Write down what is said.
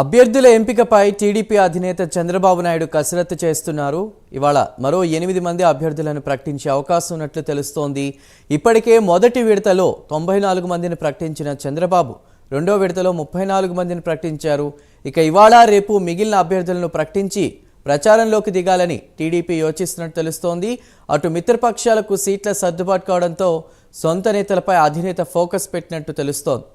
అభ్యర్థుల ఎంపికపై టీడీపీ అధినేత చంద్రబాబు నాయుడు కసరత్తు చేస్తున్నారు. ఇవాళ మరో 8 మంది అభ్యర్థులను ప్రకటించే అవకాశం ఉన్నట్లు తెలుస్తోంది. ఇప్పటికే మొదటి విడతలో 94 మందిని ప్రకటించిన చంద్రబాబు రెండో విడతలో 34 మందిని ప్రకటించారు. ఇక ఇవాళ రేపు మిగిలిన అభ్యర్థులను ప్రకటించి ప్రచారంలోకి దిగాలని టీడీపీ యోచిస్తున్నట్టు తెలుస్తోంది. అటు మిత్రపక్షాలకు సీట్ల సర్దుబాటు కావడంతో సొంత నేతలపై అధినేత ఫోకస్ పెట్టినట్టు తెలుస్తోంది.